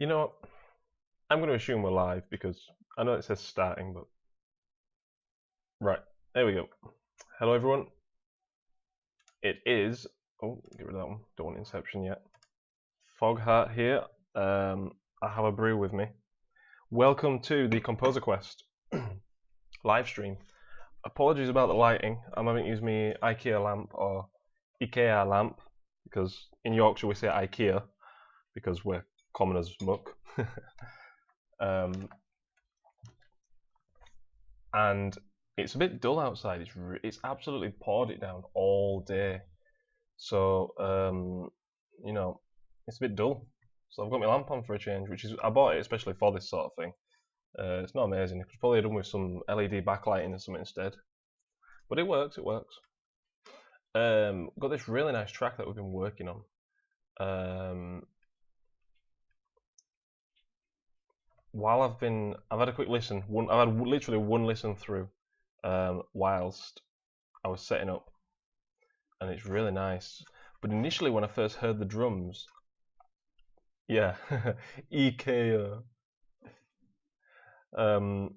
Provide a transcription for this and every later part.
You know what? I'm going to assume we're live because I know it says starting, but... Right, there we go. Hello everyone. It is... Oh, get rid of that one. Don't want Inception yet. Fogheart here. I have a brew with me. Welcome to the ComposerQuest live stream. Apologies about the lighting. I'm having to use my IKEA lamp or IKEA lamp because in Yorkshire we say IKEA because we're common as muck. And it's a bit dull outside. It's absolutely poured it down all day. So you know, it's a bit dull. So I've got my lamp on for a change, which is I bought it especially for this sort of thing. It's not amazing. It could probably have done with some LED backlighting or something instead. But it works. It works. Got this really nice track that we've been working on. While I've had a quick listen. I've had literally one listen through whilst I was setting up, and it's really nice. But initially, when I first heard the drums, yeah, IKEA. I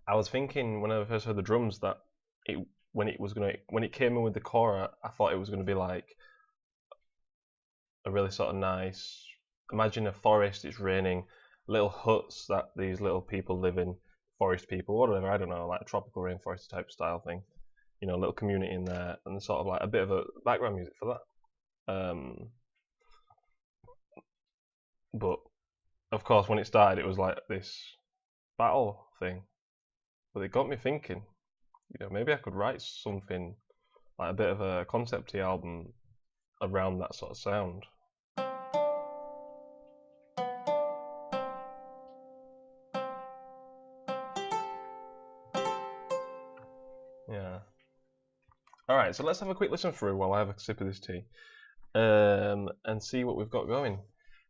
was thinking when I first heard the drums that when it came in with the core, I thought it was gonna be like a really sort of nice. Imagine a forest. It's raining. Little huts that these little people live in, forest people, whatever, I don't know, like a tropical rainforest type style thing. You know, a little community in there, and sort of like a bit of a background music for that. But of course, when it started, it was like this battle thing. But it got me thinking, you know, maybe I could write something like a bit of a concept-y album around that sort of sound. Yeah. Alright, so let's have a quick listen through while I have a sip of this tea. And see what we've got going.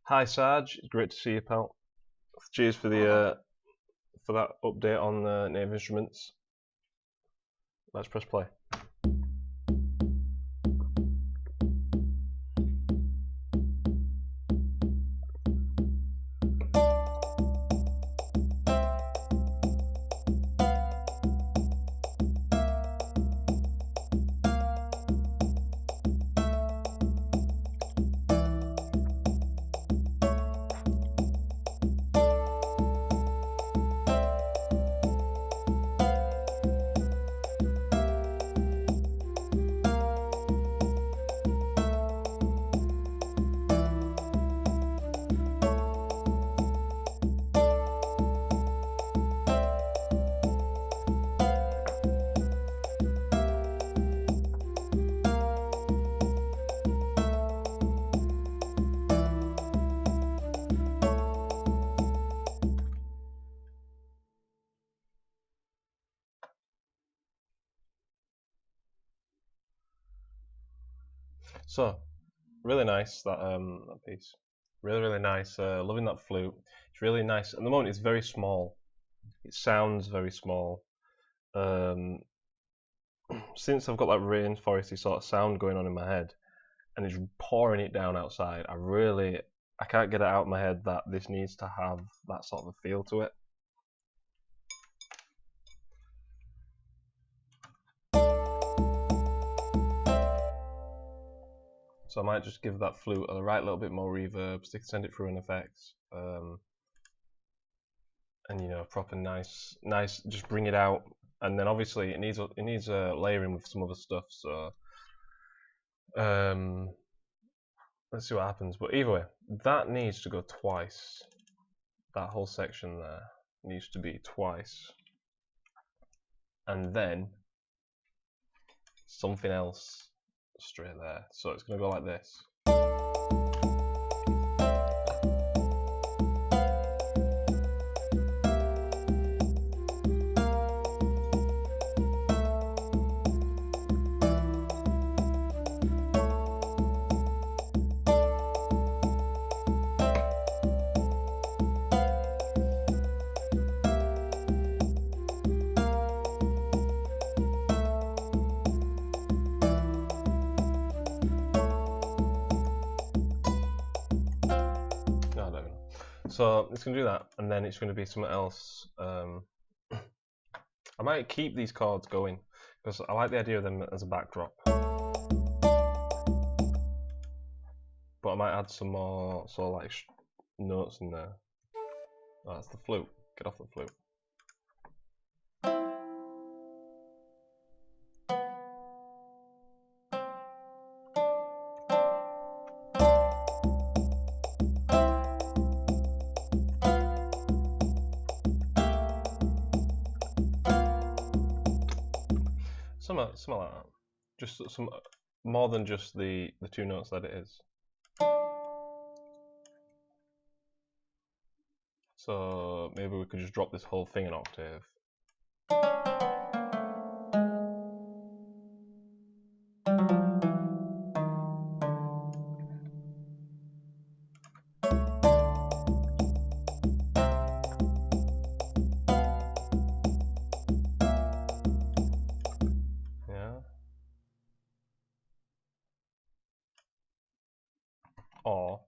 Hi Sarge, it's great to see you, pal. Cheers for the for that update on Native Instruments. Let's press play. So, really nice that piece. Really nice. Loving that flute. It's really nice. At the moment, it's very small. It sounds very small. Since I've got that rainforesty sort of sound going on in my head, and it's pouring it down outside, I can't get it out of my head that this needs to have that sort of a feel to it. So I might just give that flute a right little bit more reverb, send it through an effects, and you know, proper nice, just bring it out. And then obviously it needs a layering with some other stuff. So let's see what happens. But either way, that needs to go twice. That whole section there needs to be twice, and then something else straight there. So it's going to go like this. So it's going to do that, and then it's going to be something else. I might keep these chords going because I like the idea of them as a backdrop. But I might add some more sort of like notes in there. Oh, that's the flute. Get off the flute. Something like that. Just some more than just the two notes that it is. So maybe we could just drop this whole thing an octave. Yeah. Or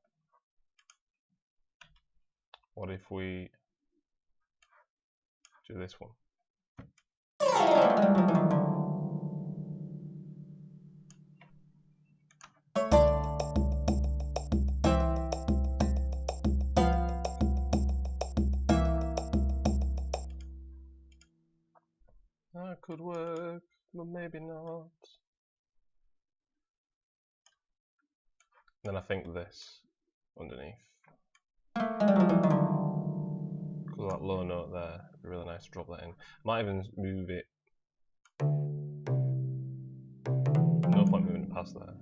what if we do this one? That could work, but maybe not. Then I think this underneath. Because that low note there, it'd be really nice to drop that in. Might even move it. No point moving it past there.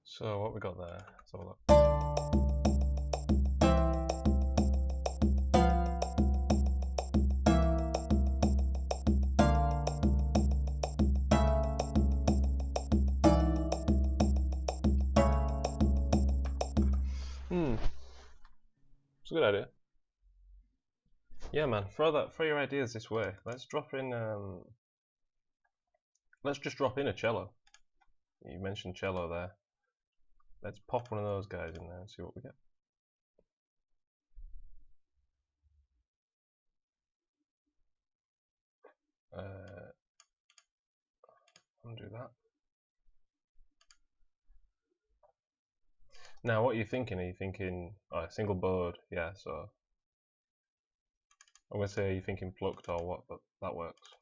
So what we got there? Let's have a look. It's a good idea. Yeah, man. Throw your ideas this way. Let's drop in. Let's just drop in a cello. You mentioned cello there. Let's pop one of those guys in there and see what we get. Undo that. Now, what are you thinking? Are you thinking a single bowed? Yeah, so I'm gonna say you're thinking plucked or what, but that works.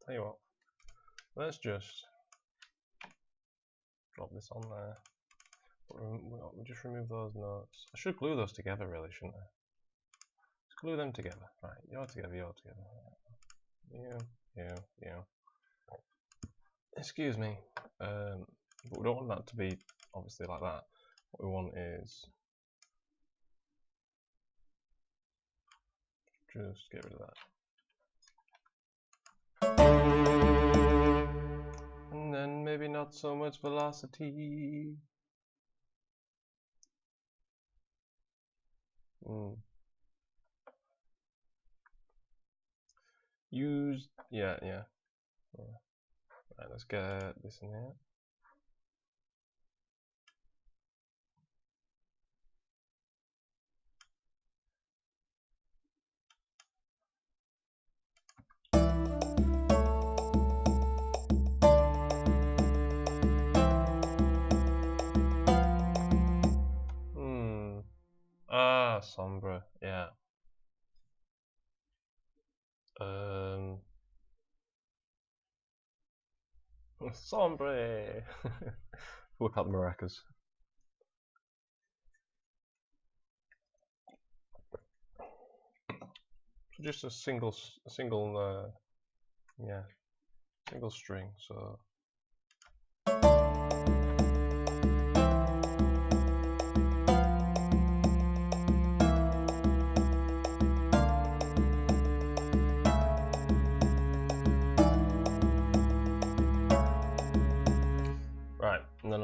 Tell you what, let's just drop this on there. We'll just remove those notes. I should glue those together, really, shouldn't I? Let's glue them together. Right, you're together, you're together. You. Excuse me. But we don't want that to be obviously like that. What we want is just get rid of that. And then maybe not so much velocity. Use, yeah. Right, let's get this in here. Sombra, yeah. Sombre! Whip out the maracas. So just a single string, so... Right, no.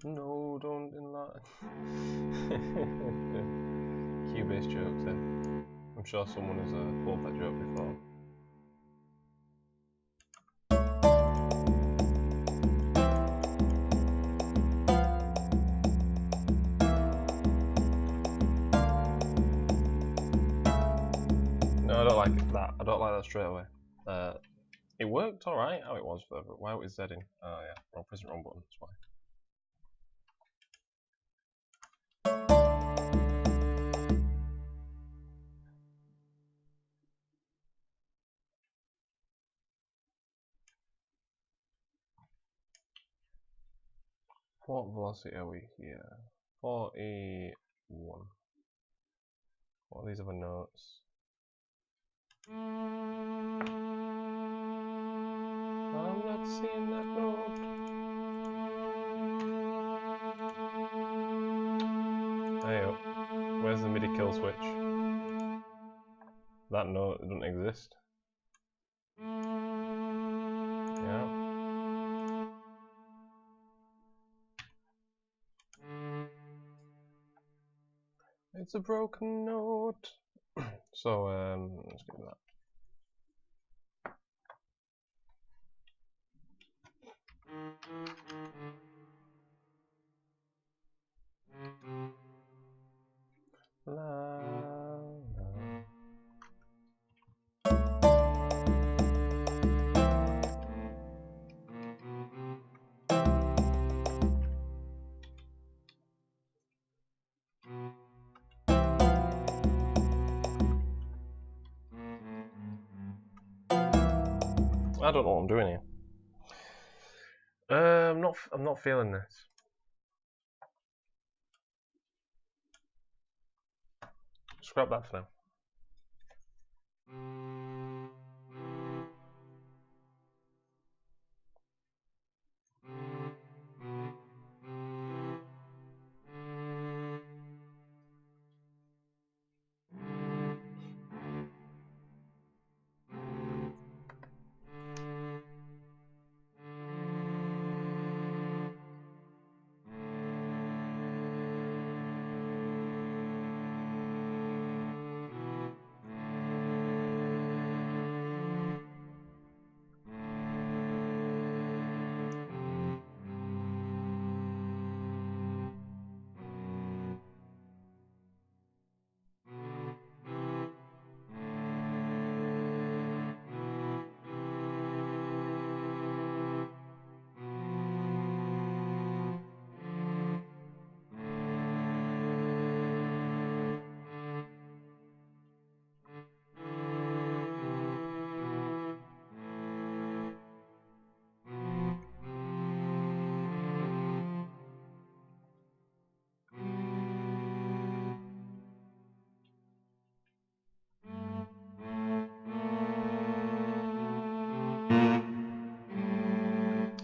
No, don't enlarge. Cubase jokes then. I'm sure someone has pulled that joke before. No, I don't like that. I don't like that straight away. It worked alright how it was, but why was Z in? Oh yeah, wrong pressing wrong button, that's why. What velocity are we here? 41. What are these other notes? I'm not seeing that note. Hey up. Where's the MIDI kill switch? That note doesn't exist. Yeah. It's a broken note. So let's do that. I don't know what I'm doing here. I'm not feeling this. Scrap that for now.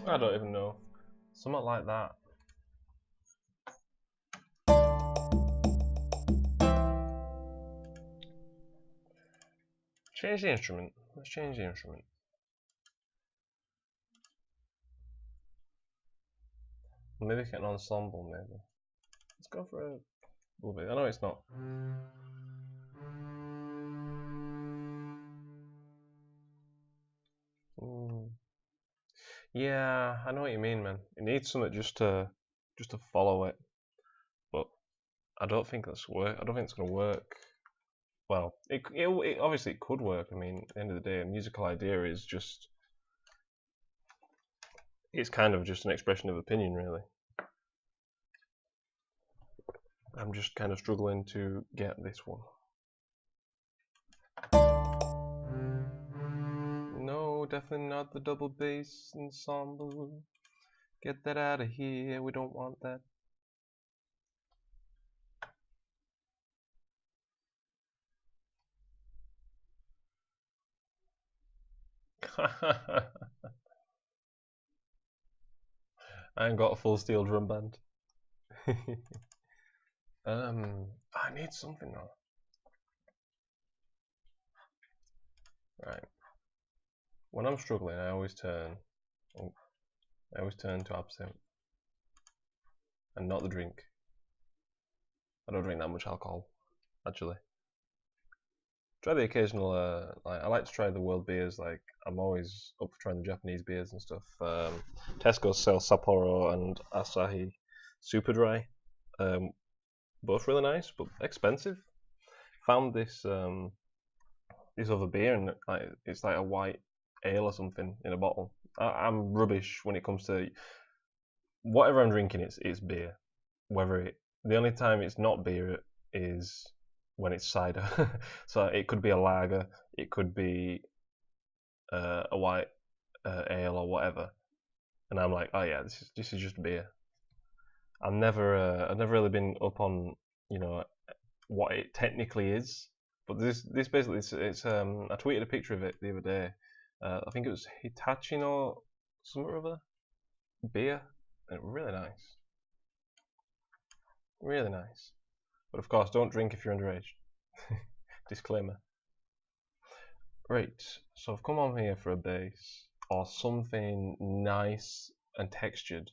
I don't even know. Something like that. Change the instrument. Let's change the instrument. Maybe get an ensemble, maybe. Let's go for a little bit. I know it's not. Yeah, I know what you mean, man. It needs something just to follow it, but I don't think that's work. I don't think it's gonna work. Well, it obviously it could work. I mean, at the end of the day, a musical idea is just it's kind of just an expression of opinion, really. I'm just kind of struggling to get this one. definitely not the double bass ensemble. Get that out of here, we don't want that. I ain't got a full steel drum band. I need something now. Right. When I'm struggling, I always turn to absinthe, and not the drink. I don't drink that much alcohol, actually. Try the occasional. I like to try the world beers. Like I'm always up for trying the Japanese beers and stuff. Tesco sells Sapporo and Asahi Super Dry. Both really nice, but expensive. Found this this other beer, and it's like a white ale or something in a bottle. I'm rubbish when it comes to whatever I'm drinking. It's beer. The only time it's not beer is when it's cider. So it could be a lager, it could be a white ale or whatever, and I'm like, oh yeah, this is just beer. I've never really been up on what it technically is, but this basically it's I tweeted a picture of it the other day. I think it was Hitachi or something or other beer, and really nice, really nice. But of course, don't drink if you're underage. Disclaimer. Right, so I've come on here for a bass or something nice and textured.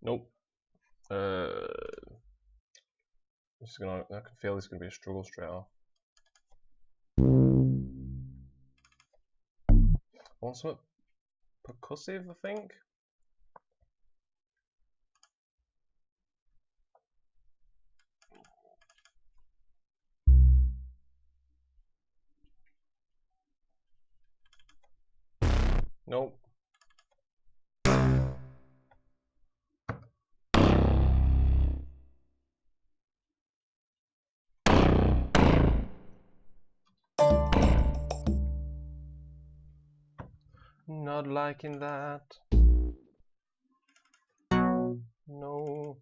Nope. I can feel this is gonna be a struggle straight off. I want something percussive, I think. Nope. Not liking that. No.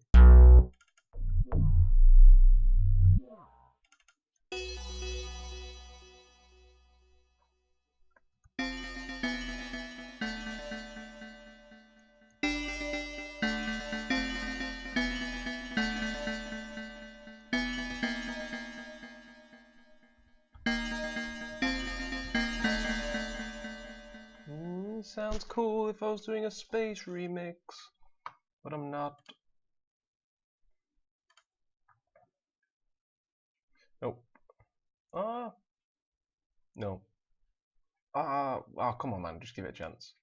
Sounds cool if I was doing a space remix, but I'm not. Nope. No. Oh, come on, man, just give it a chance.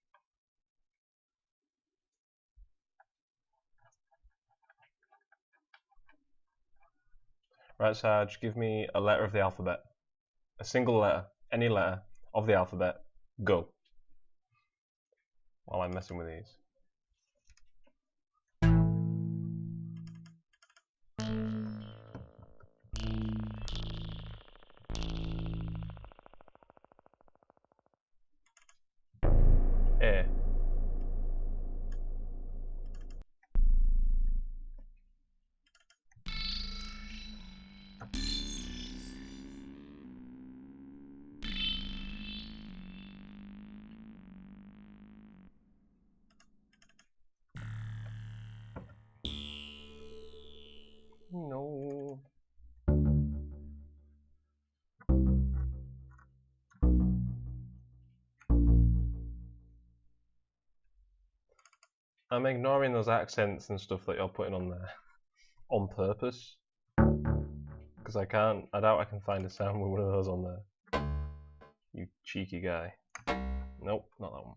Right, Sarge, give me a letter of the alphabet. A single letter, any letter of the alphabet. Go. While I'm messing with these. A. No. I'm ignoring those accents and stuff that you're putting on there on purpose, because I doubt I can find a sound with one of those on there. You cheeky guy. Nope, not that one.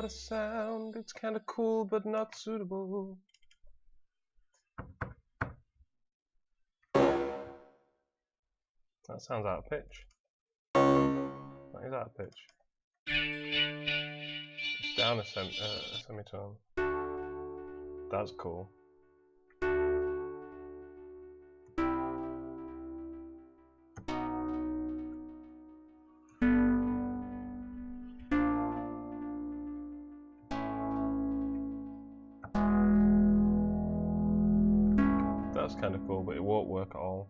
a sound. It's kind of cool, but not suitable. That sounds out of pitch. That is out of pitch. It's down a semitone. That's cool. That's kind of cool, but it won't work at all.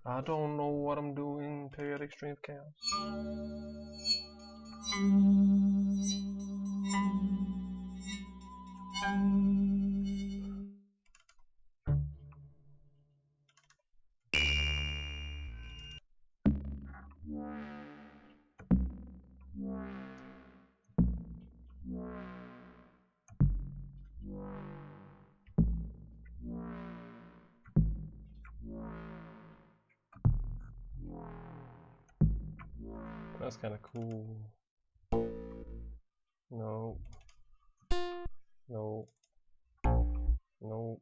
I don't know what I'm doing, periodic stream of chaos. That's kind of cool. No. No. No.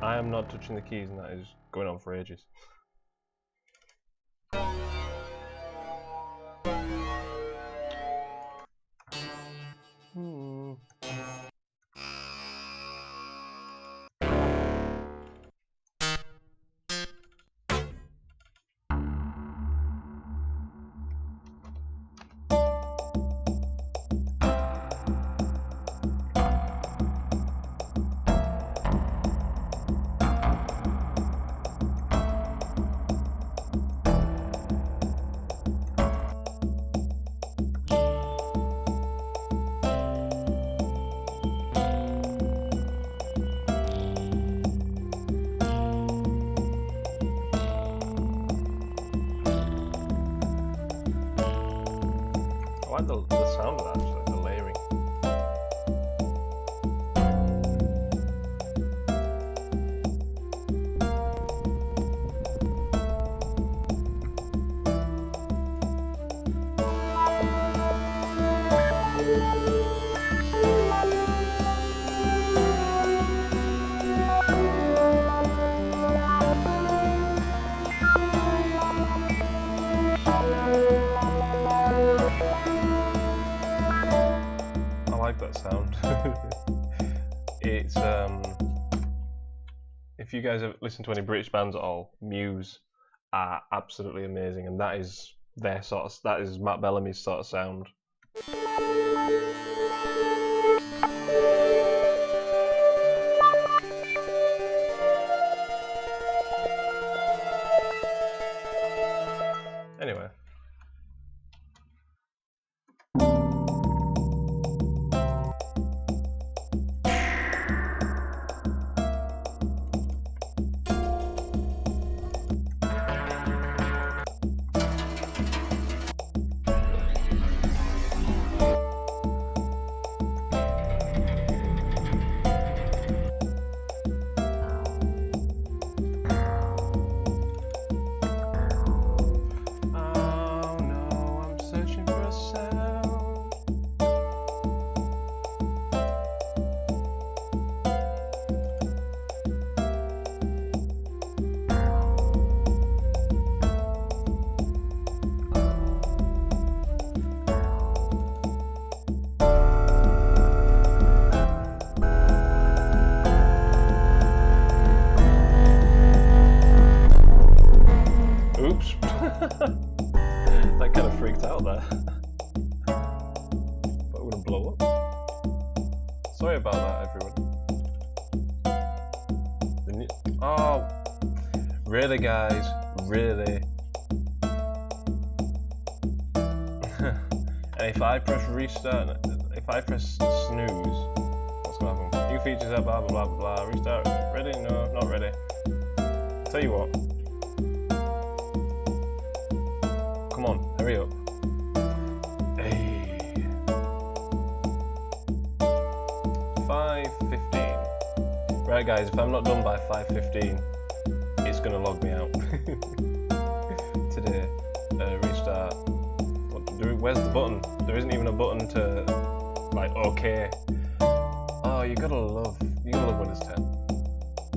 I am not touching the keys, and that is going on for ages. I like the sound of that, actually, the layering. That sound. It's if you guys have listened to any British bands at all, Muse are absolutely amazing, and that is their sort of, that is Matt Bellamy's sort of sound. Anyway. That kind of freaked out there. But it wouldn't blow up. Sorry about that, everyone. Oh, really, guys? Really? And if I press restart, if I press snooze, what's going to happen? New features are blah blah blah blah blah. Restart. Ready? No, not ready. Tell you what. hurry up. Hey. 5:15. Right guys, if I'm not done by 5:15, it's gonna log me out. Today. Restart. Where's the button? There isn't even a button to, like, okay. Oh, you gotta love Windows 10.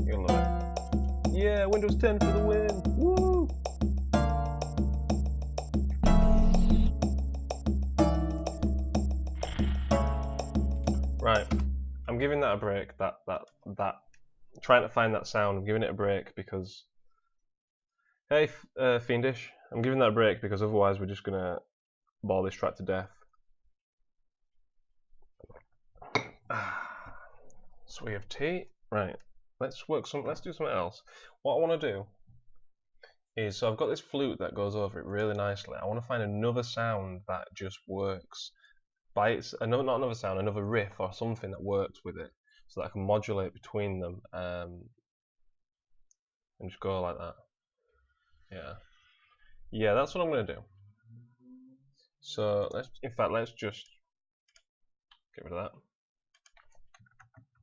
You gotta love it. Yeah, Windows 10 for the win! Woo! Right, I'm giving that a break. That trying to find that sound. I'm giving it a break because, hey, Fiendish, I'm giving that a break because otherwise we're just gonna bore this track to death. So we have tea. Right, let's do something else. What I want to do is, so I've got this flute that goes over it really nicely. I want to find another sound that just works by its, not another sound, another riff or something that works with it, so that I can modulate between them and just go like that. Yeah, that's what I'm gonna do. So let's just get rid of that.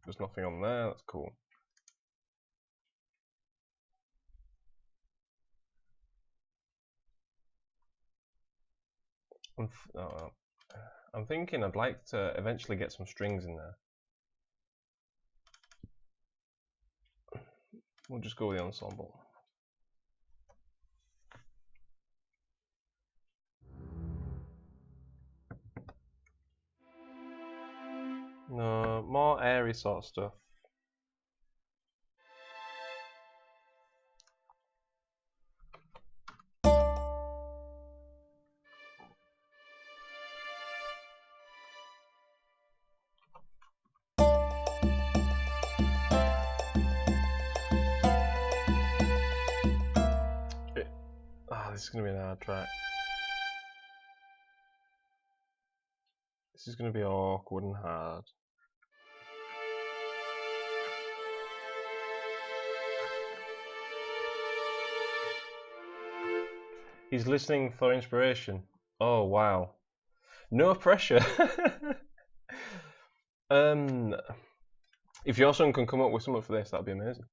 There's nothing on there. That's cool. I'm thinking I'd like to eventually get some strings in there. We'll just go with the ensemble. No, more airy sort of stuff. This is going to be an hard track. This is going to be awkward and hard. He's listening for inspiration. Oh wow. No pressure. If your son can come up with something for this, that'd be amazing.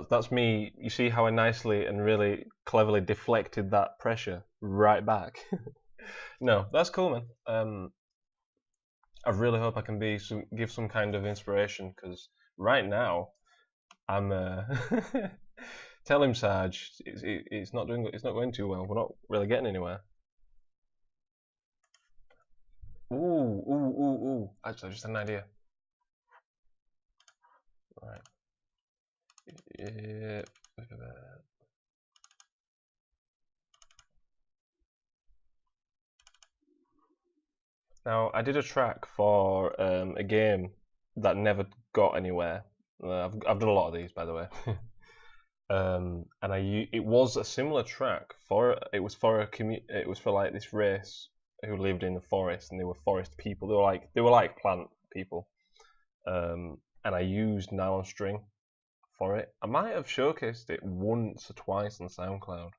That's me. You see how I nicely and really cleverly deflected that pressure right back. No, that's cool, man. I really hope I can give some kind of inspiration, because right now I'm tell him, Sarge, it's not going too well. We're not really getting anywhere. Ooh. Actually, I just had an idea. Right. Yeah. Now, I did a track for a game that never got anywhere. I've done a lot of these, by the way. And it was a similar track it was for like this race who lived in the forest, and they were forest people. They were like plant people. And I used nylon string for it. I might have showcased it once or twice on SoundCloud.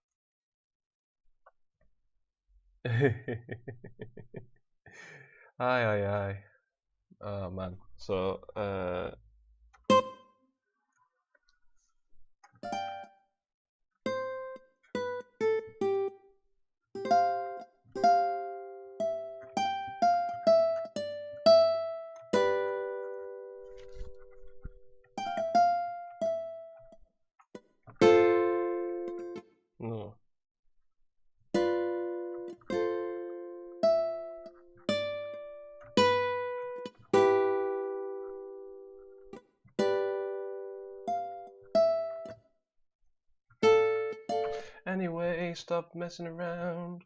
Aye. Oh man. So no. Anyway, stop messing around.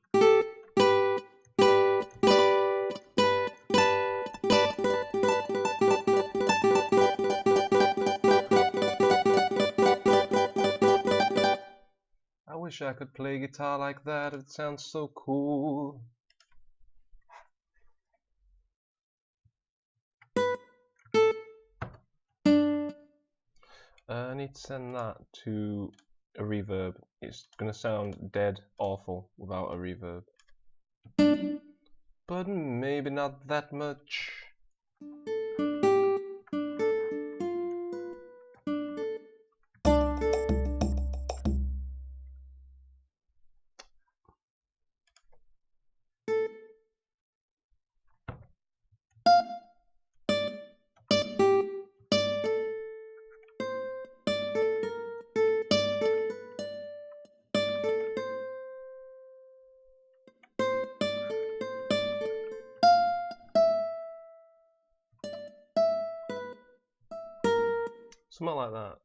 I wish I could play guitar like that. It sounds so cool. I need to send that to a reverb. It's gonna sound dead awful without a reverb. But maybe not that much. Something like that.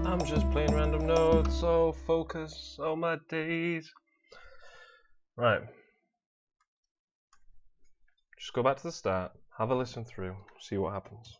I'm just playing random notes, so focus on my days. Right. Just go back to the start, have a listen through, see what happens.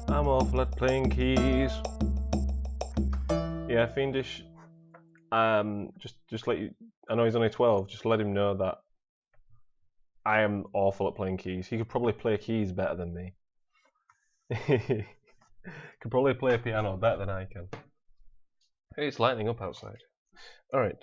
I'm awful at playing keys. Yeah, Fiendish. Just let you. I know he's only 12. Just let him know that I am awful at playing keys. He could probably play keys better than me. Could probably play a piano better than I can. Hey, it's lightening up outside. All right.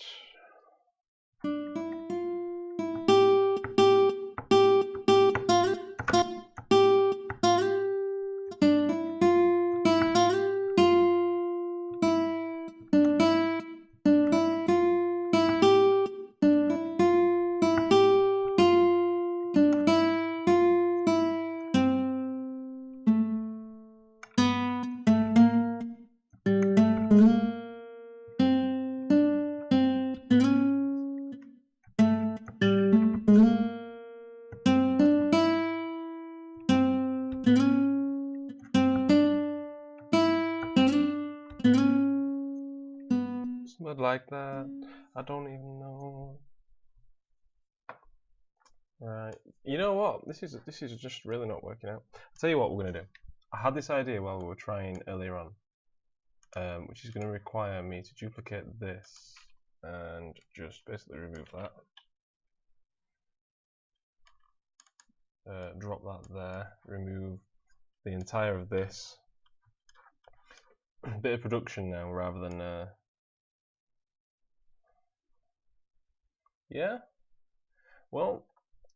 Something like that. I don't even know. Right. You know what? This is just really not working out. I'll tell you what we're gonna do. I had this idea while we were trying earlier on, which is going to require me to duplicate this and just basically remove that. Drop that there. Remove the entire of this. A bit of production now rather than yeah. Well,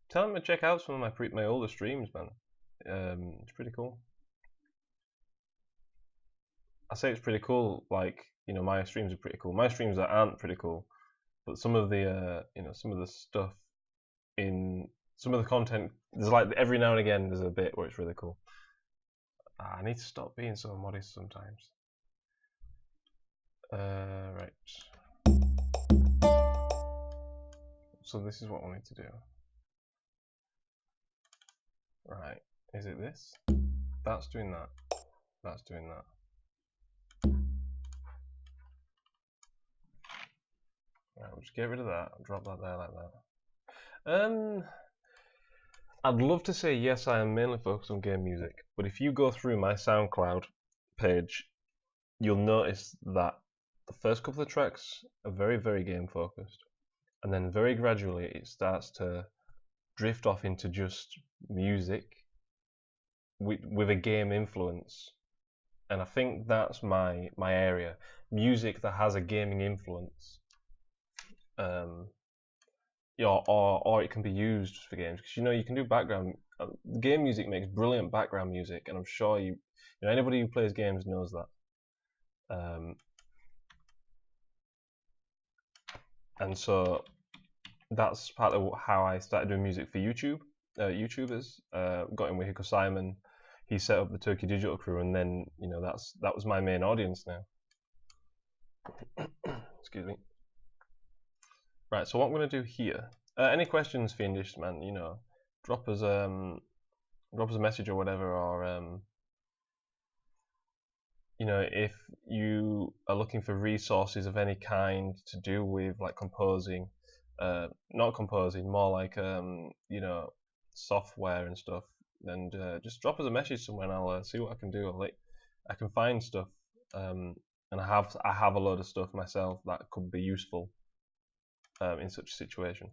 tell them to check out some of my older streams, man. It's pretty cool. I say it's pretty cool, like, you know, my streams are pretty cool. My streams that aren't pretty cool, but some of the you know, some of the stuff in some of the content, there's like every now and again there's a bit where it's really cool. I need to stop being so modest sometimes. Right. So this is what we need to do. Right. Is it this? That's doing that. That's doing that. Right, we'll just get rid of that. Drop that there like that. I'd love to say yes, I am mainly focused on game music, but if you go through my SoundCloud page, you'll notice that the first couple of tracks are very, very game focused, and then very gradually it starts to drift off into just music with a game influence. And I think that's my area, music that has a gaming influence. Yeah, or it can be used for games, because you can do background. Game music makes brilliant background music, and I'm sure anybody who plays games knows that. And so that's part of how I started doing music for YouTubers. Got in with Hiko Simon. He set up the Turkey Digital Crew, and then that was my main audience now. Excuse me. Right, so what I'm going to do here. Any questions, Fiendish man? Drop us a message or whatever, or if you are looking for resources of any kind to do with like composing, not composing, more like software and stuff, then just drop us a message somewhere, and I'll see what I can do. I can find stuff, and I have a load of stuff myself that could be useful in such a situation,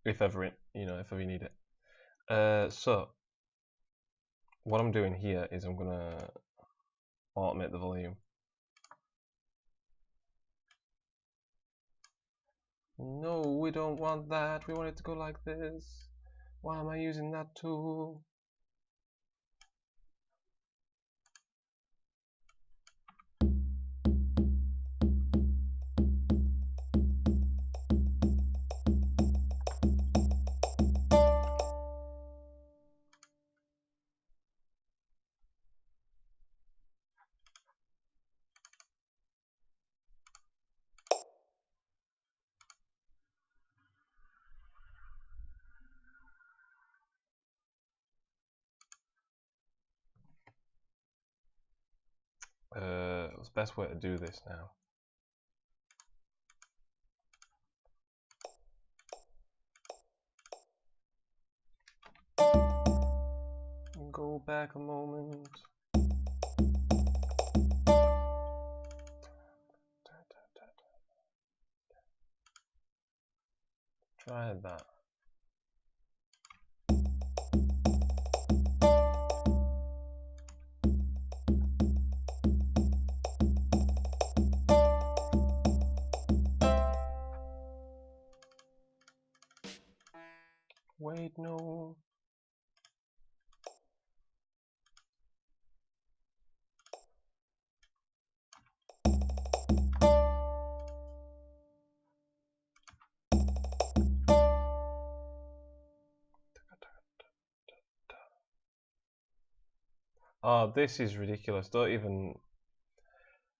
if ever you need it. So what I'm doing here is I'm gonna automate the volume. No, we don't want that. We want it to go like this. Why am I using that tool? What's the best way to do this now? Go back a moment. Try that. Wait, no. Oh, this is ridiculous. Don't even...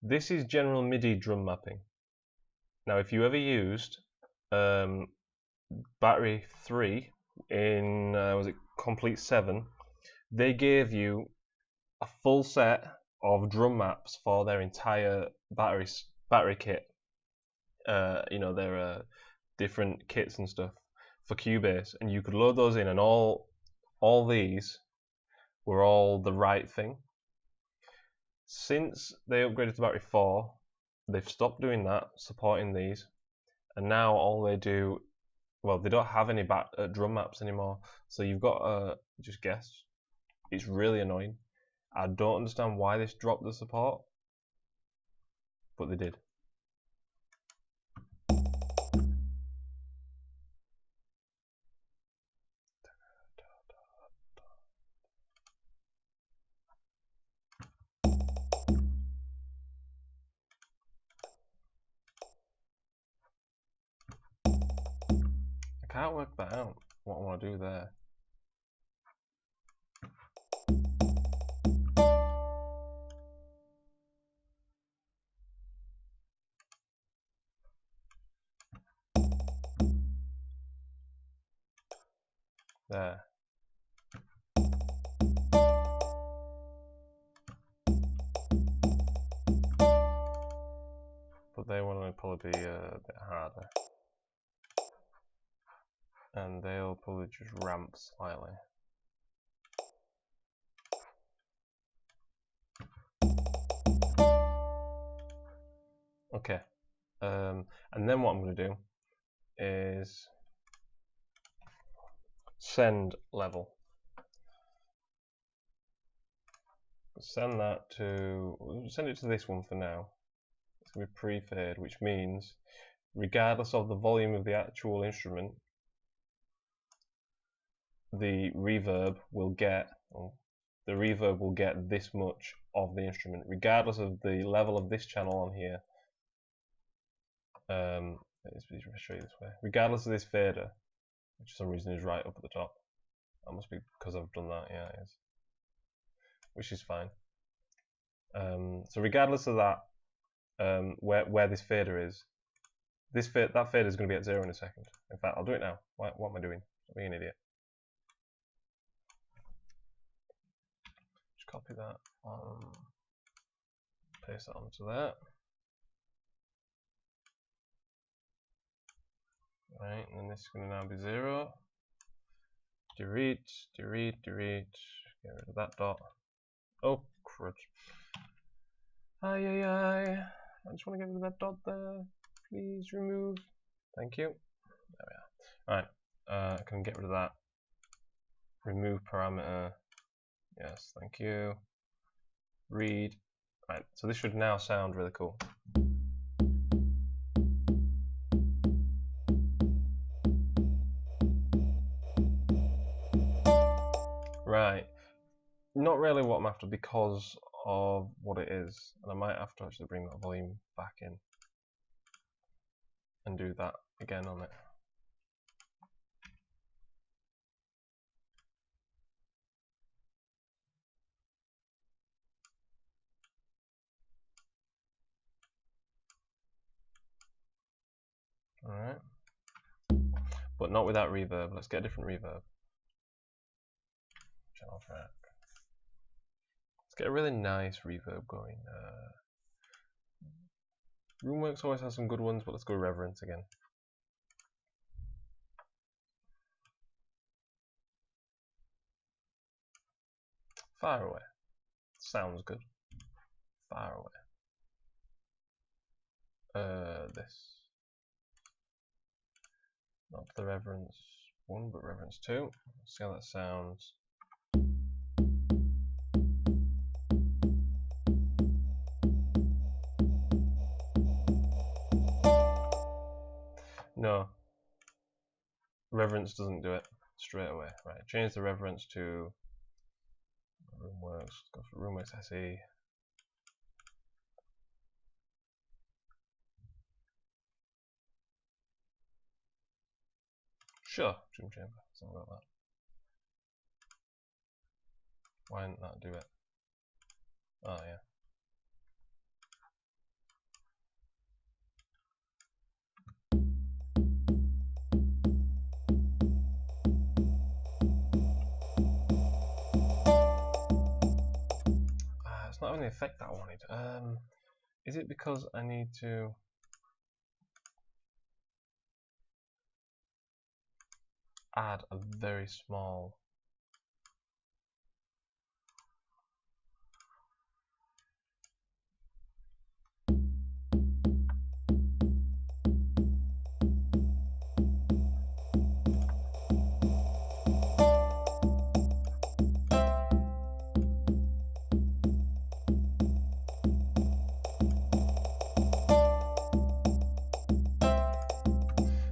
This is general MIDI drum mapping. Now, if you ever used Battery 3 in, was it Complete 7, they gave you a full set of drum maps for their entire battery kit. Their different kits and stuff for Cubase, and you could load those in, and all these were all the right thing. Since they upgraded to Battery 4, they've stopped doing that, supporting these, and now all they do, well, they don't have any drum maps anymore, so you've got to just guess. It's really annoying. I don't understand why they dropped the support, but they did. I can't work that out, what I want to do there. There. But they want to probably be a bit harder. And they'll probably just ramp slightly. Okay. And then what I'm going to do is send level. Send that to, send it to this one for now. It's going to be pre-fade, which means regardless of the volume of the actual instrument, the reverb will get this much of the instrument, regardless of the level of this channel on here. Let's show you this way. Regardless of this fader, which for some reason is right up at the top. That must be because I've done that. Yeah, it is. Which is fine. So regardless of that, where this fader is, that fader is going to be at 0 in a second. In fact, I'll do it now. What am I doing? I'm being an idiot. Just copy that, paste that onto that. Right, and then this is going to now be 0. Delete, delete, delete. Get rid of that dot. Oh, crud. Aye. I just want to get rid of that dot there. Please remove. Thank you. There we are. Right, I can get rid of that. Remove parameter. Yes, thank you. Read. Right, so this should now sound really cool. Right, not really what I'm after because of what it is, and I might have to actually bring that volume back in and do that again on it. Alright, but not without reverb. Let's get a different reverb. Channel track. Let's get a really nice reverb going. Roomworks always has some good ones, but let's go Reverence again. Far away. Sounds good. Far away. This. Not the Reverence 1, but Reverence 2. Let's see how that sounds. No. Reverence doesn't do it straight away. Right, change the Reverence to Roomworks. Go for Roomworks SE. Sure, Dream Chamber. Something like that. Why didn't that do it? Oh yeah. It's not having the effect that I wanted. Is it because I need to add a very small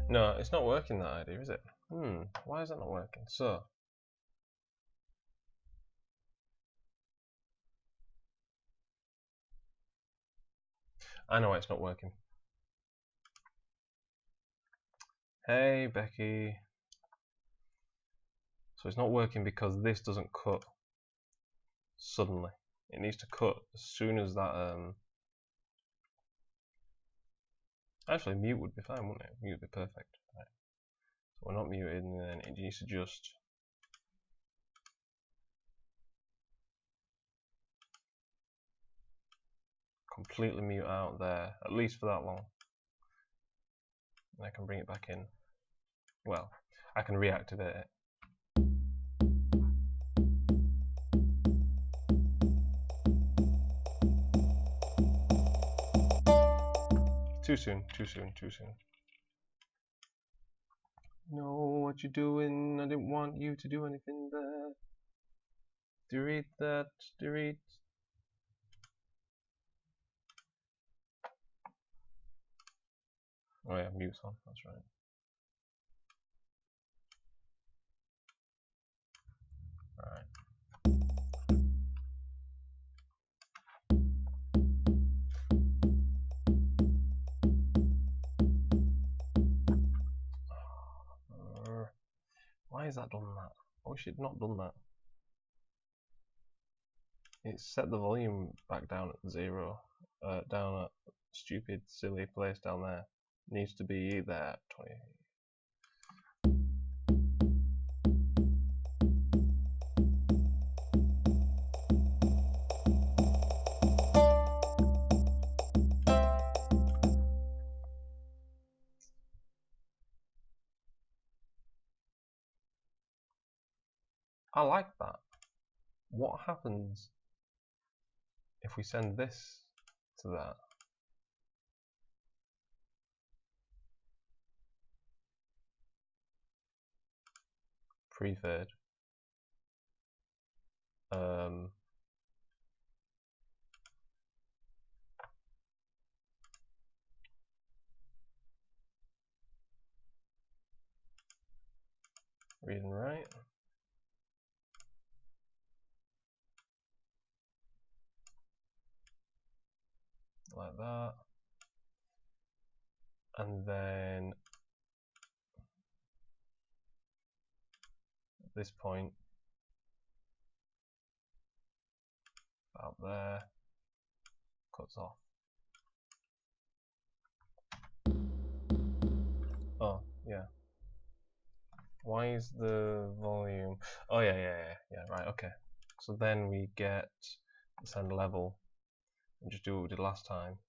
No, it's not working, that idea, is it? Why is that not working? So I know why it's not working. Hey Becky. So it's not working because this doesn't cut suddenly. It needs to cut as soon as that actually mute would be fine, wouldn't it? Mute would be perfect. Right. So we're not muted, and then it needs to just completely mute out there, at least for that long. And I can bring it back in. Well, I can reactivate it. Too soon, too soon, too soon. Know what you're doing, I didn't want you to do anything there. Delete that, delete. Oh yeah, mute's on, that's right. Alright. Why has that done that? I wish it had not done that. It set the volume back down at 0. Down at stupid, silly place down there. Needs to be there. 20. I like that. What happens if we send this to that? Pre-fade. Read and write. Like that. And then at this point, about there, cuts off. Oh, yeah. Why is the volume? Oh yeah, right, okay. So then we get send level and just do what we did last time.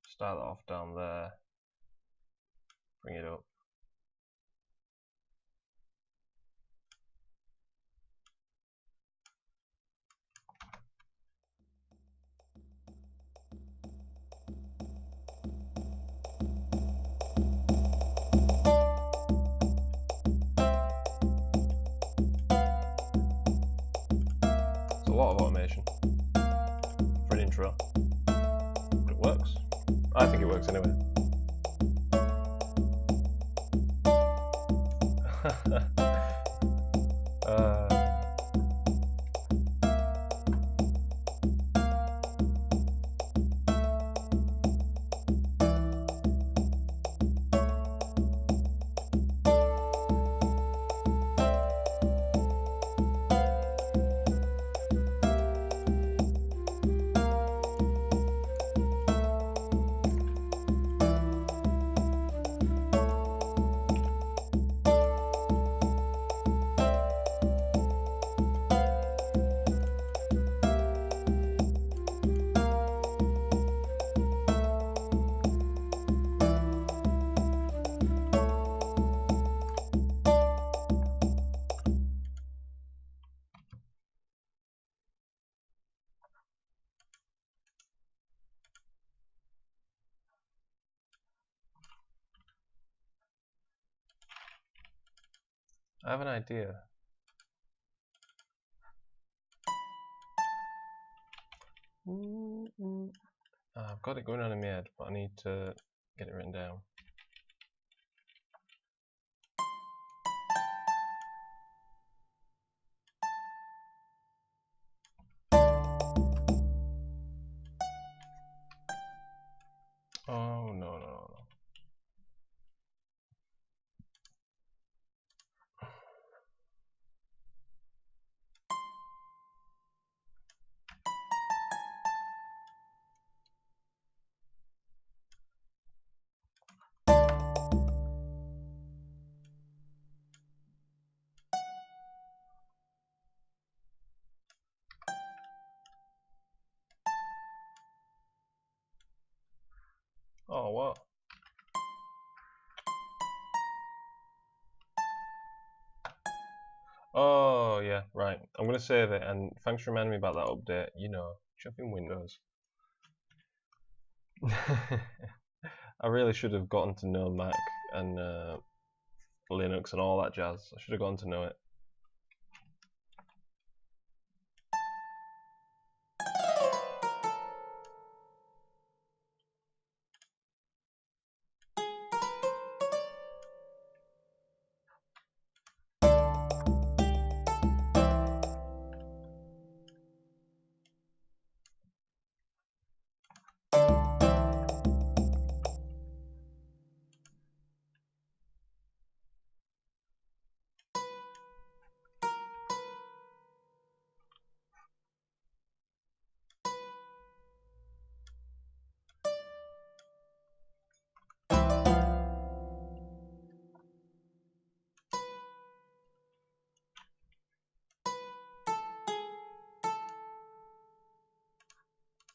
Start that off down there, bring it up. It's a lot of automation for an intro, but it works. I think it works anyway. I have an idea. I've got it going on in my head, but I need to get it written down. Oh, no. Oh, what? Oh, yeah, right. I'm going to save it, and thanks for reminding me about that update. You know, chuffing Windows. I really should have gotten to know Mac and Linux and all that jazz. I should have gotten to know it.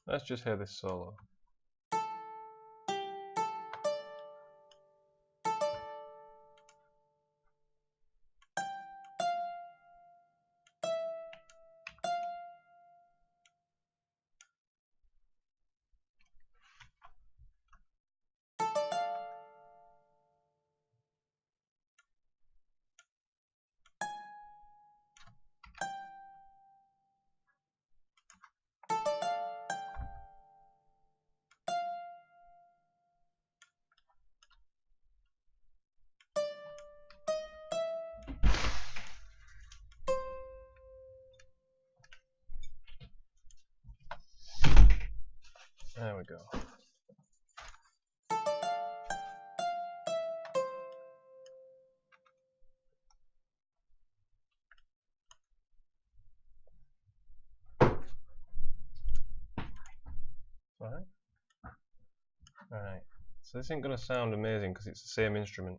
Let's just hear this solo. There we go. Alright. Alright. So this isn't going to sound amazing because it's the same instrument.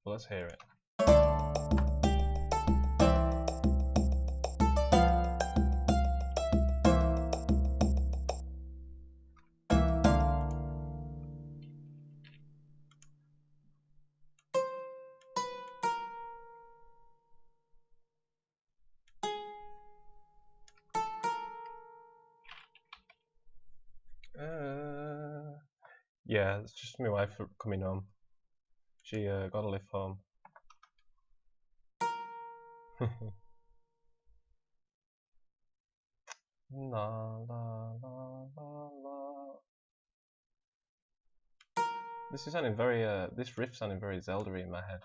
But let's hear it. Yeah, it's just my wife coming home. She got a lift home. La la la la la. This is sounding very. This riff sounding very Zelda-y in my head.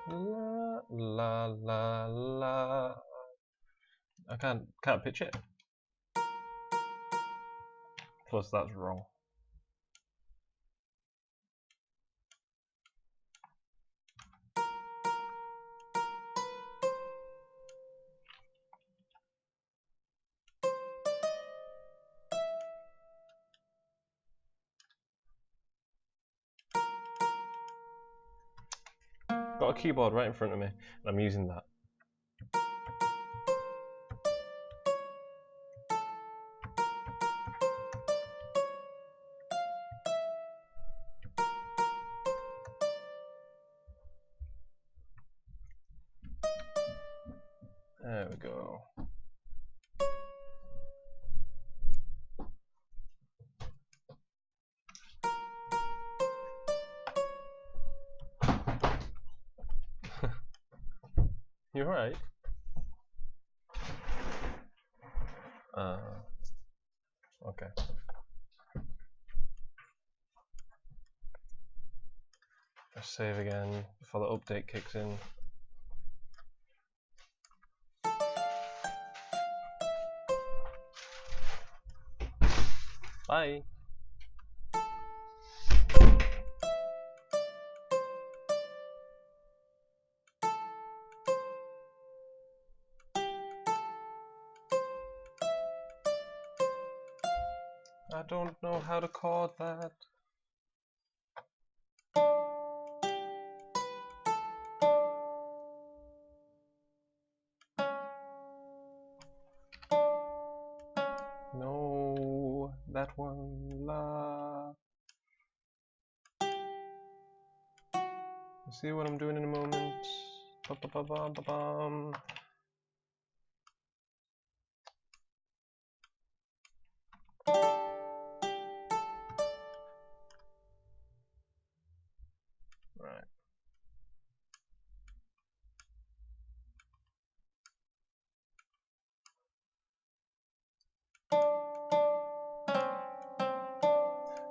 La la la la. I can't pitch it. Plus that's wrong. Got a keyboard right in front of me, and I'm using that. There we go. You alright? Okay. Let's save again before the update kicks in. Bye. I don't know how to chord that. that one. La. You'll see what I'm doing in a moment. Ba-ba-ba-ba-ba-bum. Right.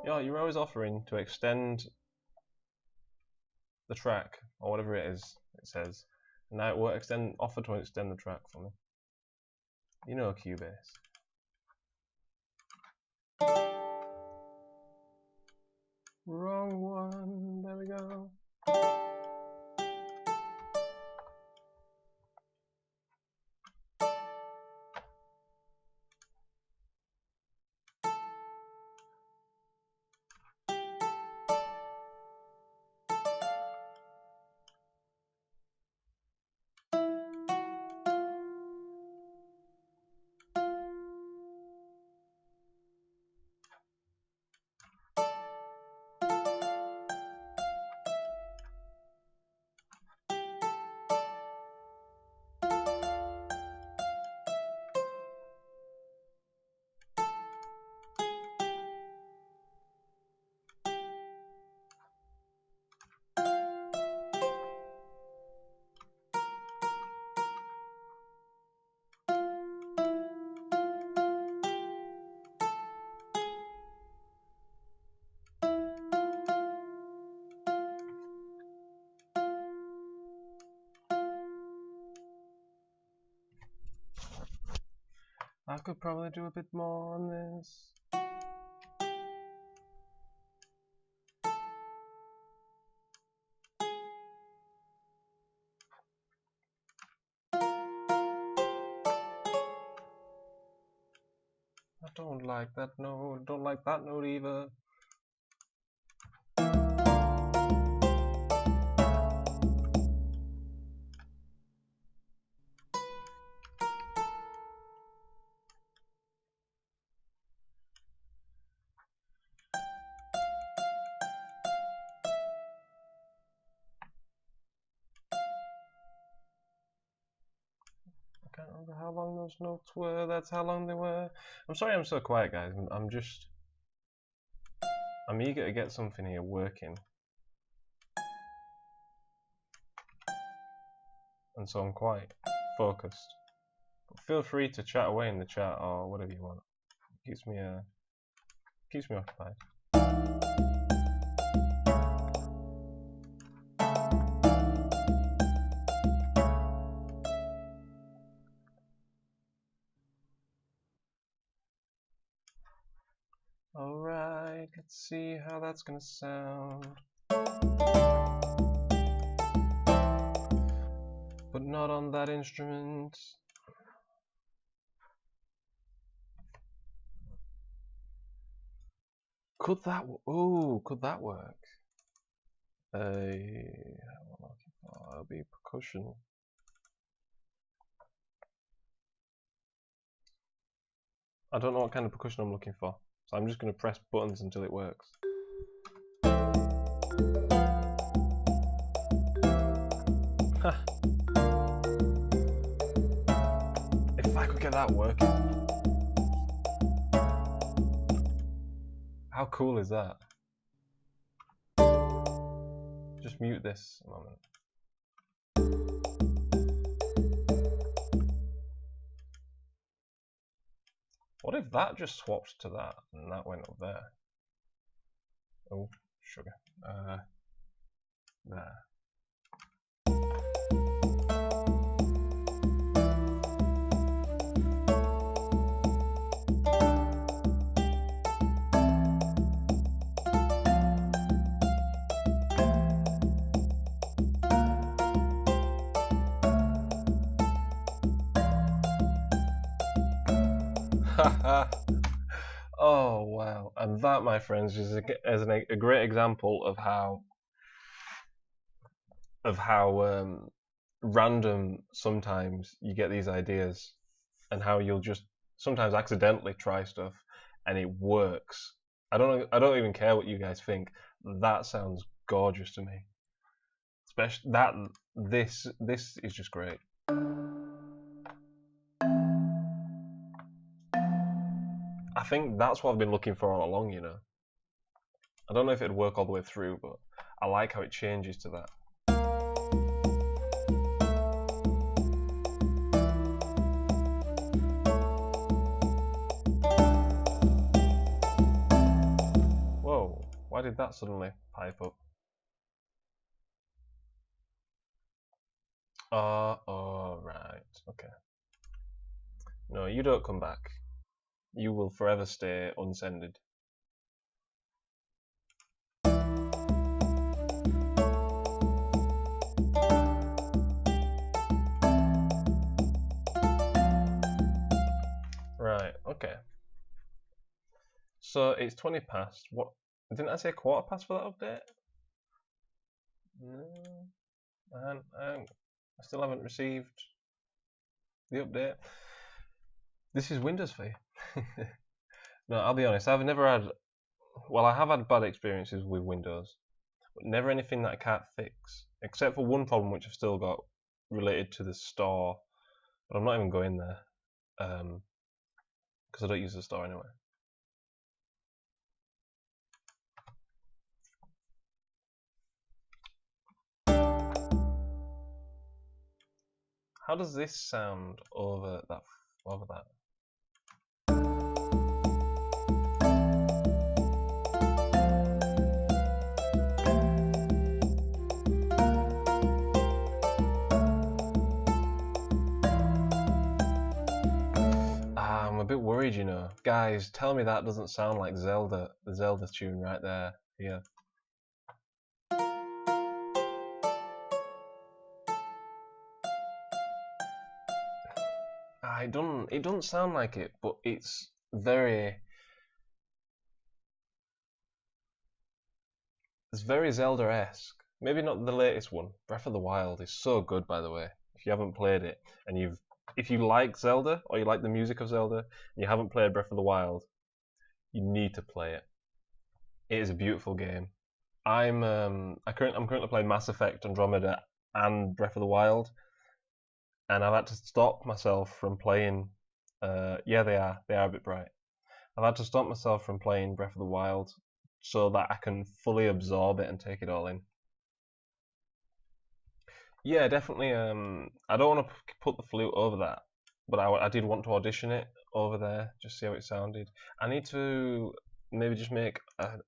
Yeah, you're always offering to extend the track, or whatever it is, it says. And now it will offer to extend the track for me. You know Cubase. Wrong one, there we go. I could probably do a bit more on this. I don't like that note, don't like that note either. I can't remember how long those notes were, that's how long they were. I'm sorry I'm so quiet, guys. I'm eager to get something here working. And so I'm quite focused. But feel free to chat away in the chat or whatever you want. It keeps me occupied. Alright, let's see how that's gonna sound. But not on that instrument. Could that work? It'll be percussion. I don't know what kind of percussion I'm looking for, so I'm just going to press buttons until it works. If I could get that working. How cool is that? Just mute this a moment. What if that just swapped to that and that went up there? Oh, sugar. There. Oh wow, and that, my friends, is a great example of how random sometimes you get these ideas, and how you'll just sometimes accidentally try stuff, and it works. I don't even care what you guys think. That sounds gorgeous to me. Especially this is just great. I think that's what I've been looking for all along, you know. I don't know if it'd work all the way through, but I like how it changes to that. Whoa, why did that suddenly pipe up? Oh, right, okay. No, you don't come back. You will forever stay unsended. Right, okay. So it's 20 past. What? Didn't I say quarter past for that update? No, I still haven't received the update. This is Windows for you. No, I'll be honest. I've never had. Well, I have had bad experiences with Windows, but never anything that I can't fix. Except for one problem which I've still got related to the store, but I'm not even going there because I don't use the store anyway. How does this sound over that? I'm a bit worried, you know. Guys, tell me that doesn't sound like Zelda, the Zelda tune right there. Yeah. It doesn't sound like it, but it's very Zelda-esque. Maybe not the latest one. Breath of the Wild is so good, by the way. If you haven't played it and if you like Zelda or you like the music of Zelda and you haven't played Breath of the Wild, you need to play it. It is a beautiful game. I'm currently playing Mass Effect Andromeda and Breath of the Wild, and I've had to stop myself from playing. Yeah, they are a bit bright. I've had to stop myself from playing Breath of the Wild so that I can fully absorb it and take it all in. Yeah, definitely. I don't want to put the flute over that, but I did want to audition it over there, just see how it sounded. I need to maybe just make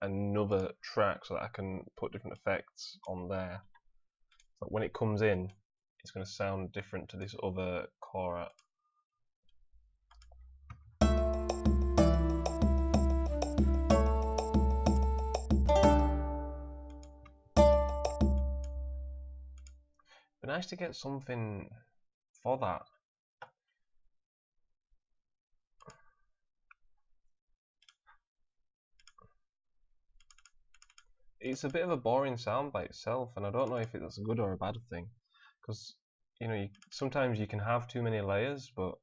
another track so that I can put different effects on there. So when it comes in, it's going to sound different to this other chorus. It'd be nice to get something for that. It's a bit of a boring sound by itself, and I don't know if it's a good or a bad thing, because you know sometimes you can have too many layers, but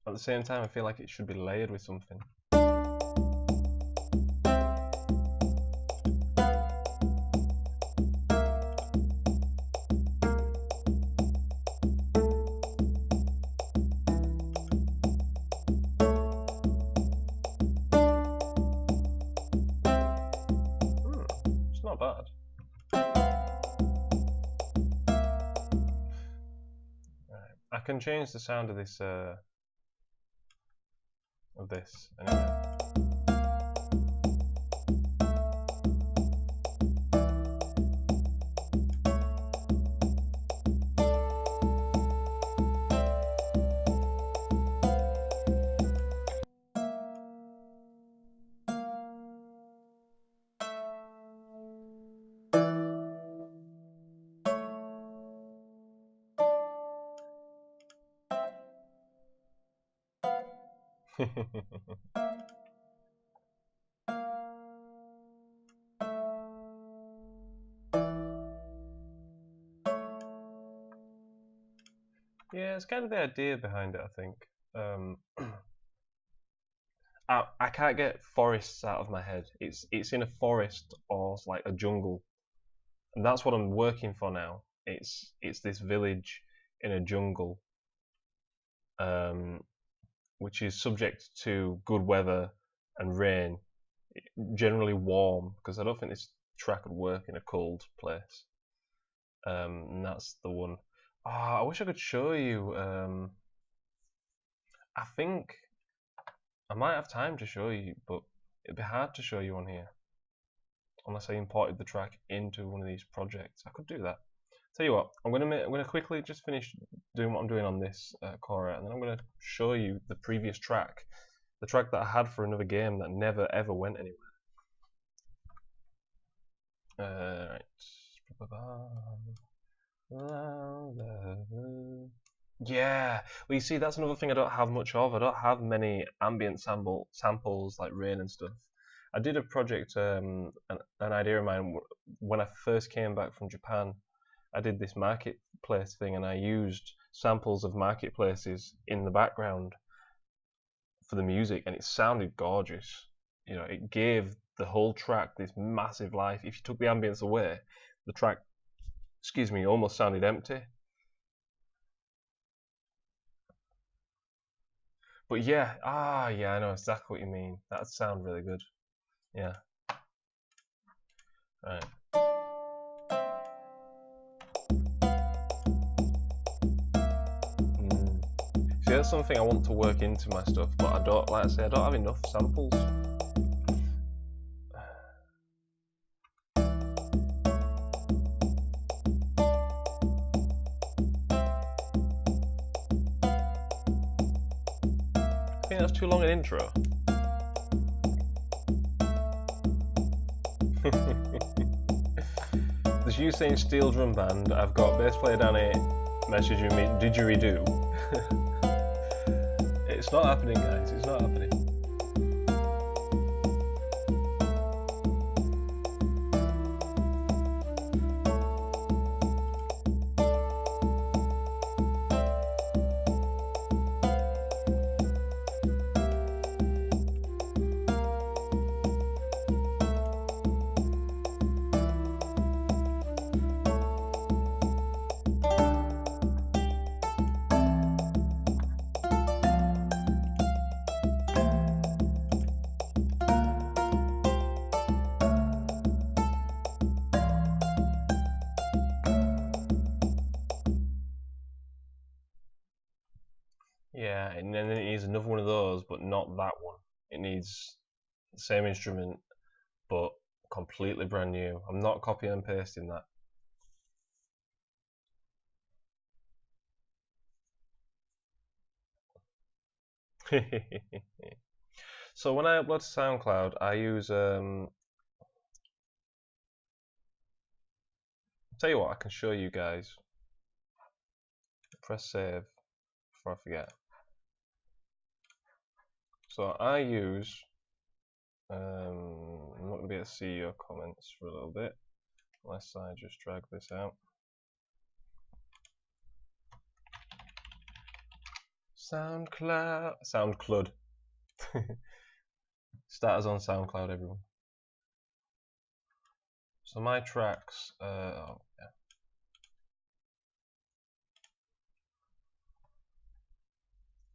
at the same time I feel like it should be layered with something. It's not bad. Right. I can change the sound of this anyway. Yeah, it's kind of the idea behind it, I think. I can't get forests out of my head. It's in a forest or like a jungle, and that's what I'm working for now. It's this village in a jungle, which is subject to good weather and rain, generally warm, because I don't think this track would work in a cold place. And that's the one. I wish I could show you. I think I might have time to show you, but it'd be hard to show you on here unless I imported the track into one of these projects. I could do that. Tell you what, I'm gonna quickly just finish doing what I'm doing on this Cora, and then I'm gonna show you the previous track, the track that I had for another game that never ever went anywhere. Right. Yeah, well, you see, that's another thing I don't have much of. I don't have many ambient samples like rain and stuff. I did a project, an idea of mine when I first came back from Japan. I did this marketplace thing, and I used samples of marketplaces in the background for the music, and it sounded gorgeous. You know, it gave the whole track this massive life. If you took the ambience away, the track, excuse me, almost sounded empty. But yeah, yeah, I know exactly what you mean. That sounds really good. Yeah. Right. See, that's something I want to work into my stuff, but I don't, like I say, I don't have enough samples. I think that's too long an intro. There's you saying steel drum band. I've got bass player Danny messaging me didgeridoo. It's not happening, guys. It's not happening. Yeah, and then it needs another one of those, but not that one. It needs the same instrument, but completely brand new. I'm not copying and pasting that. So when I upload to SoundCloud, I use tell you what, I can show you guys. Press save before I forget. So I use I'm not gonna be able to see your comments for a little bit unless I just drag this out. SoundCloud. Start us on SoundCloud, everyone. So my tracks, oh,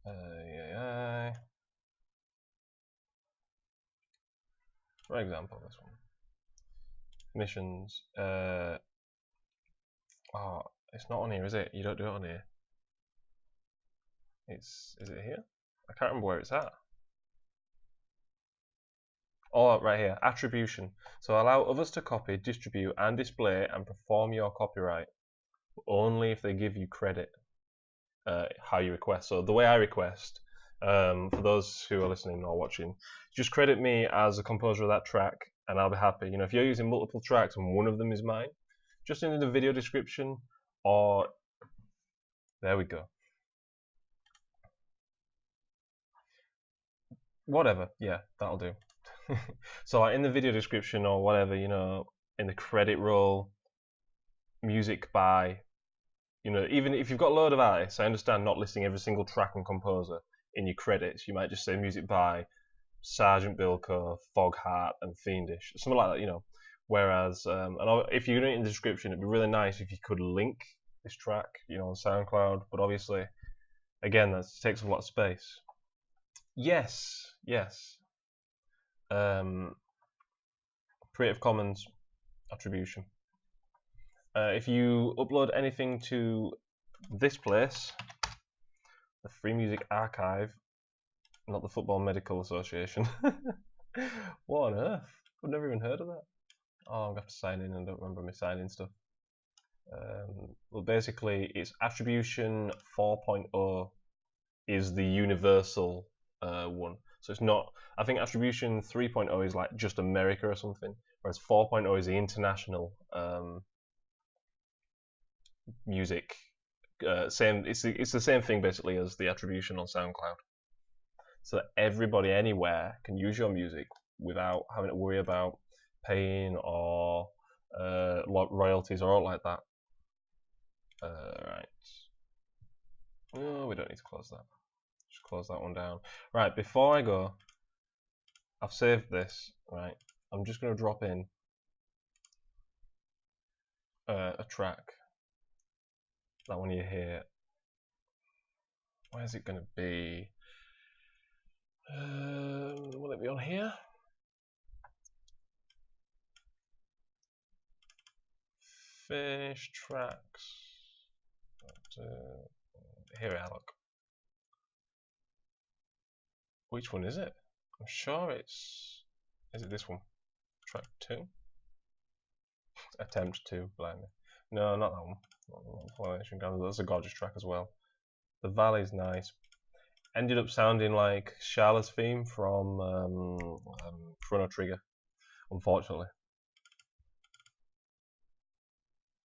yeah. For example, this one. Missions. Oh, it's not on here, is it? You don't do it on here. Is it here? I can't remember where it's at. Oh, right here. Attribution. So allow others to copy, distribute, and display and perform your copyright, but only if they give you credit. How you request. So the way I request, for those who are listening or watching, just credit me as a composer of that track, and I'll be happy. You know, if you're using multiple tracks and one of them is mine, just in the video description, or there we go. Whatever, yeah, that'll do. So in the video description or whatever, you know, in the credit roll, music by, you know, even if you've got a load of artists, I understand not listing every single track and composer. in your credits, you might just say music by Sergeant Bilko, Fogheart, and Fiendish, something like that, you know. Whereas, and if you're doing it in the description, it'd be really nice if you could link this track, you know, on SoundCloud. But obviously, again, that takes a lot of space. Yes. Creative Commons attribution. If you upload anything to this place, the Free Music Archive, not the Football Medical Association. What on earth? I've never even heard of that. Oh, I'm going to have to sign in and don't remember me signing stuff. Well, basically, it's attribution 4.0 is the universal one. So it's not, I think attribution 3.0 is like just America or something, whereas 4.0 is the international music. It's the same thing basically as the attribution on SoundCloud. So that everybody anywhere can use your music without having to worry about paying or royalties or all like that. Right. Oh, we don't need to close that. Just close that one down. Right, before I go, I've saved this. Right, I'm just going to drop in a track. That one you hear. Where's it going to be? Will it be on here? Finish tracks. Here we are, look. Which one is it? I'm sure it's... Is it this one? Track 2? Attempt 2, blimey. No, not that one. That's a gorgeous track as well. The Valley's nice. Ended up sounding like Charlotte's theme from Chrono Trigger, unfortunately.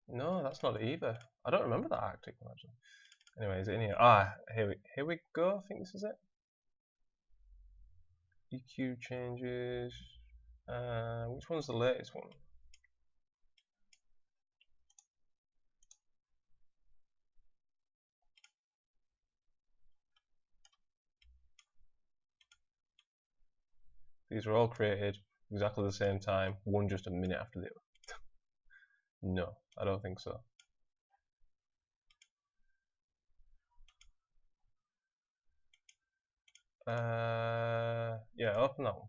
No, that's not it either. I don't remember that Arctic one actually. Anyway, is it in here? Ah, here we go. I think this is it. EQ changes. Which one's the latest one? These were all created exactly the same time, one just a minute after the other. No, I don't think so. Yeah, open that one.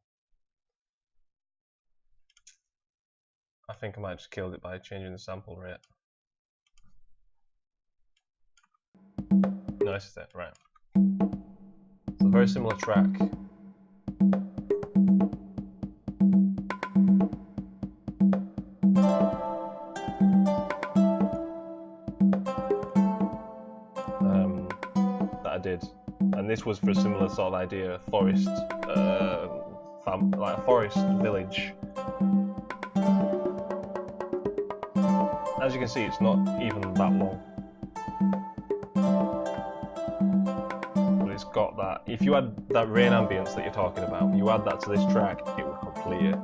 I think I might have just killed it by changing the sample rate. No, this is it, right. It's a very similar track. That I did. And this was for a similar sort of idea, forest, like a forest village. As you can see, it's not even that long. But it's got that, if you add that rain ambience that you're talking about, you add that to this track, it would complete it.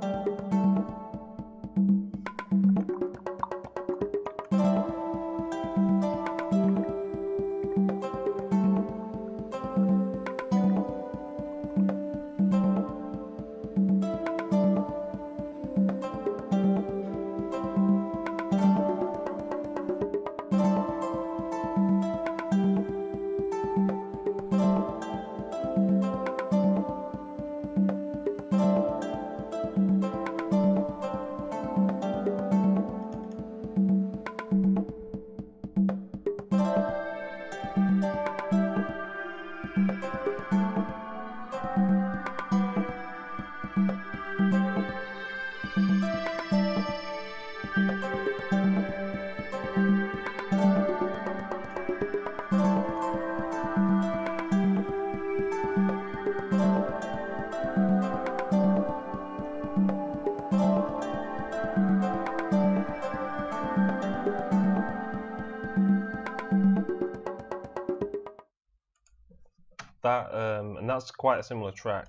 And that's quite a similar track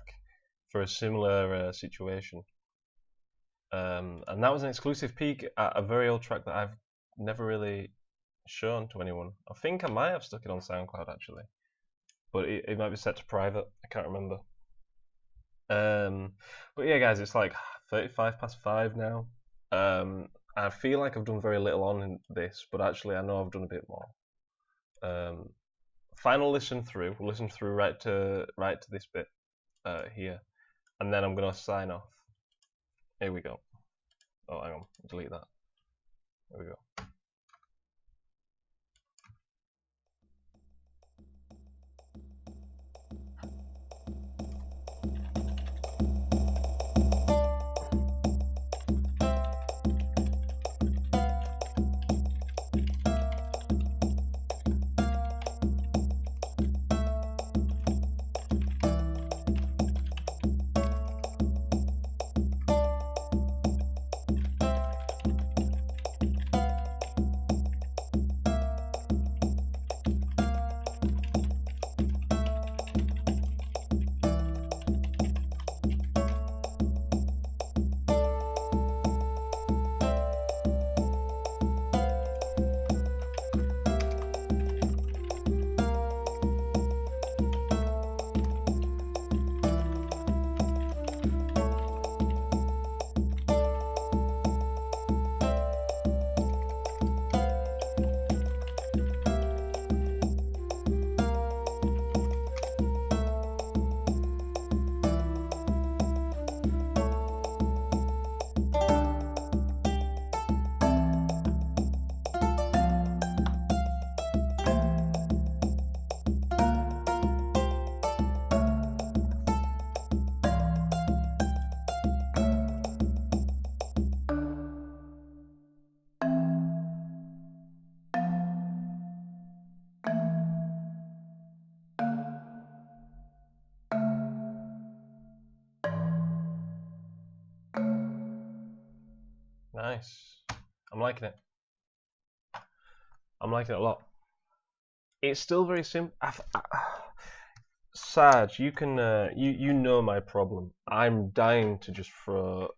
for a similar situation. And that was an exclusive peek at a very old track that I've never really shown to anyone. I think I might have stuck it on SoundCloud actually. but it might be set to private. I can't remember. But yeah, guys, it's like 35 past 5 now. I feel like I've done very little on this, but actually I know I've done a bit more. Final listen through. We'll listen through right to this bit here, and then I'm gonna sign off. Here we go. Oh, hang on, delete that. There we go. Nice. I'm liking it. I'm liking it a lot. It's still very simple. Sarge, you can you know my problem. I'm dying to just throw.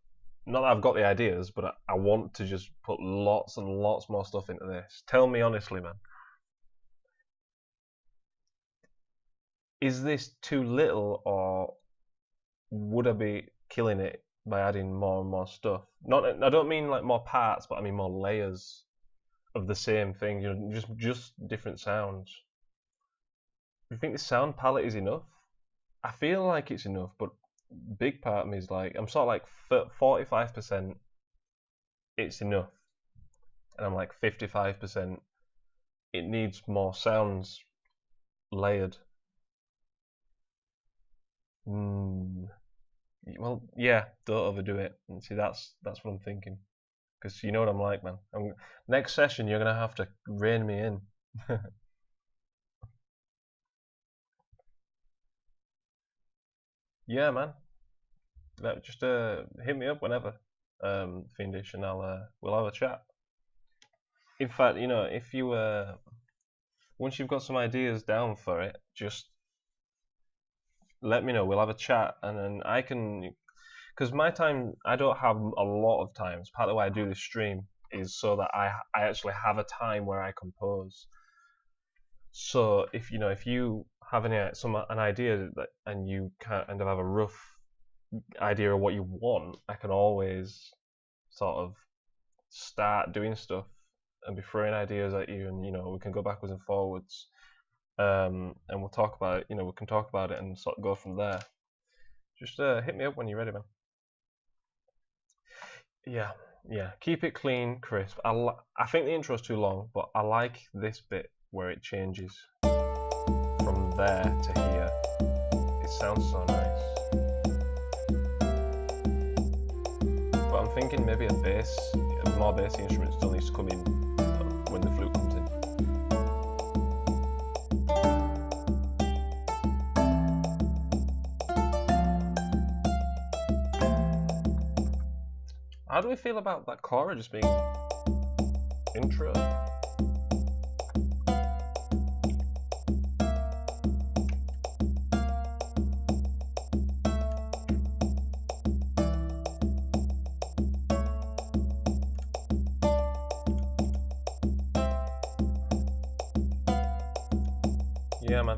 Not that I've got the ideas, but I want to just put lots and lots more stuff into this. Tell me honestly, man. Is this too little, or would I be killing it by adding more and more stuff? Not, I don't mean like more parts, but I mean more layers of the same thing. You know, just different sounds. Do you think the sound palette is enough? I feel like it's enough, but big part of me is like, I'm sort of like 45% it's enough, and I'm like 55% it needs more sounds layered. Well, yeah, don't overdo it. And see, that's what I'm thinking, because you know what I'm like, man. Next session, you're gonna have to rein me in. Yeah, man. Just hit me up whenever, Fiendish, and we'll have a chat. In fact, you know, if you once you've got some ideas down for it, just let me know. We'll have a chat, and then I can, because my time, I don't have a lot of times. Part of the way I do this stream is so that I actually have a time where I compose. So if you know, if you have an idea that, and you kind of have a rough idea of what you want, I can always sort of start doing stuff and be throwing ideas at you, and you know, we can go backwards and forwards, and we'll talk about it. You know, we can talk about it and sort of go from there. Just hit me up when you're ready, man. Yeah. Keep it clean, crisp. I think the intro's too long, but I like this bit where it changes from there to here. It sounds so nice. But I'm thinking maybe a more bassy instrument still needs to come in when the flute comes in. How do we feel about that chorus just being intro? Yeah, man.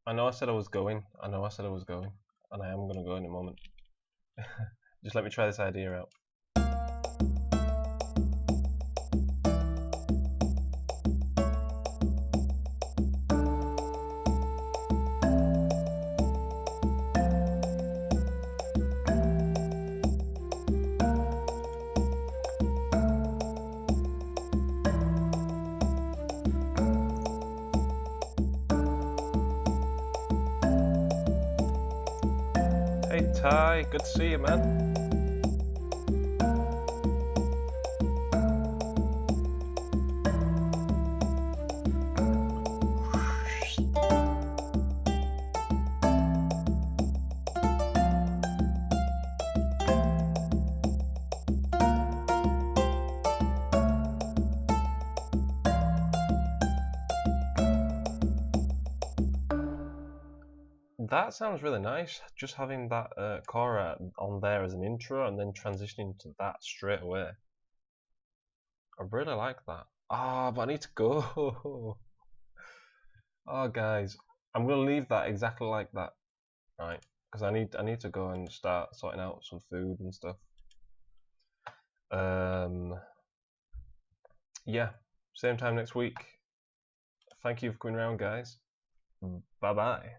I know I said I was going. And I am going to go in a moment. Just let me try this idea out. Hey Ty, good to see you, man. That sounds really nice, just having that Cora on there as an intro and then transitioning to that straight away. I really like that. Ah, but I need to go. Oh, guys, I'm gonna leave that exactly like that, right? Because I need to go and start sorting out some food and stuff. Yeah, same time next week. Thank you for coming around, guys. Bye bye.